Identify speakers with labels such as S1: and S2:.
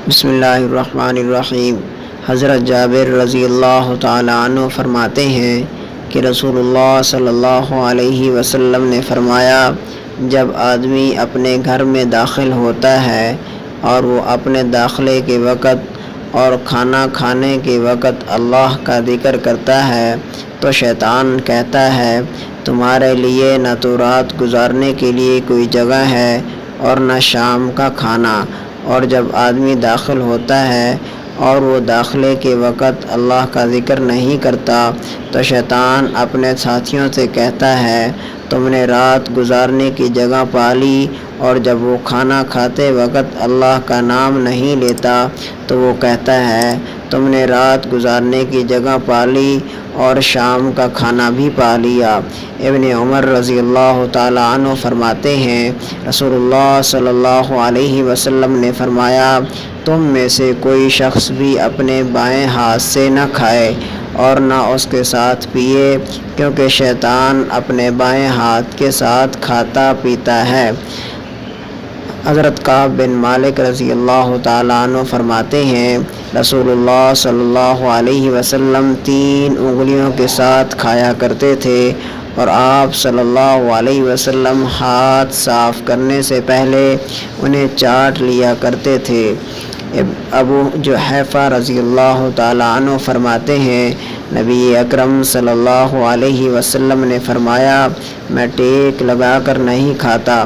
S1: بسم اللہ الرحمن الرحیم۔ حضرت جابر رضی اللہ تعالیٰ عنہ فرماتے ہیں کہ رسول اللہ صلی اللہ علیہ وسلم نے فرمایا، جب آدمی اپنے گھر میں داخل ہوتا ہے اور وہ اپنے داخلے کے وقت اور کھانا کھانے کے وقت اللہ کا ذکر کرتا ہے تو شیطان کہتا ہے، تمہارے لیے نہ تو رات گزارنے کے لیے کوئی جگہ ہے اور نہ شام کا کھانا۔ اور جب آدمی داخل ہوتا ہے اور وہ داخلے کے وقت اللہ کا ذکر نہیں کرتا تو شیطان اپنے ساتھیوں سے کہتا ہے، تم نے رات گزارنے کی جگہ پا لی۔ اور جب وہ کھانا کھاتے وقت اللہ کا نام نہیں لیتا تو وہ کہتا ہے، تم نے رات گزارنے کی جگہ پا لی اور شام کا کھانا بھی پا لیا۔ ابن عمر رضی اللہ تعالیٰ عنہ فرماتے ہیں، رسول اللہ صلی اللہ علیہ وسلم نے فرمایا، تم میں سے کوئی شخص بھی اپنے بائیں ہاتھ سے نہ کھائے اور نہ اس کے ساتھ پیے، کیونکہ شیطان اپنے بائیں ہاتھ کے ساتھ کھاتا پیتا ہے۔ حضرت کعب بن مالک رضی اللہ تعالیٰ عنہ فرماتے ہیں، رسول اللہ صلی اللہ علیہ وسلم 3 انگلیوں کے ساتھ کھایا کرتے تھے اور آپ صلی اللہ علیہ وسلم ہاتھ صاف کرنے سے پہلے انہیں چاٹ لیا کرتے تھے۔ ابو جحیفہ رضی اللہ تعالیٰ عنہ فرماتے ہیں، نبی اکرم صلی اللہ علیہ وسلم نے فرمایا، میں ٹیک لگا کر نہیں کھاتا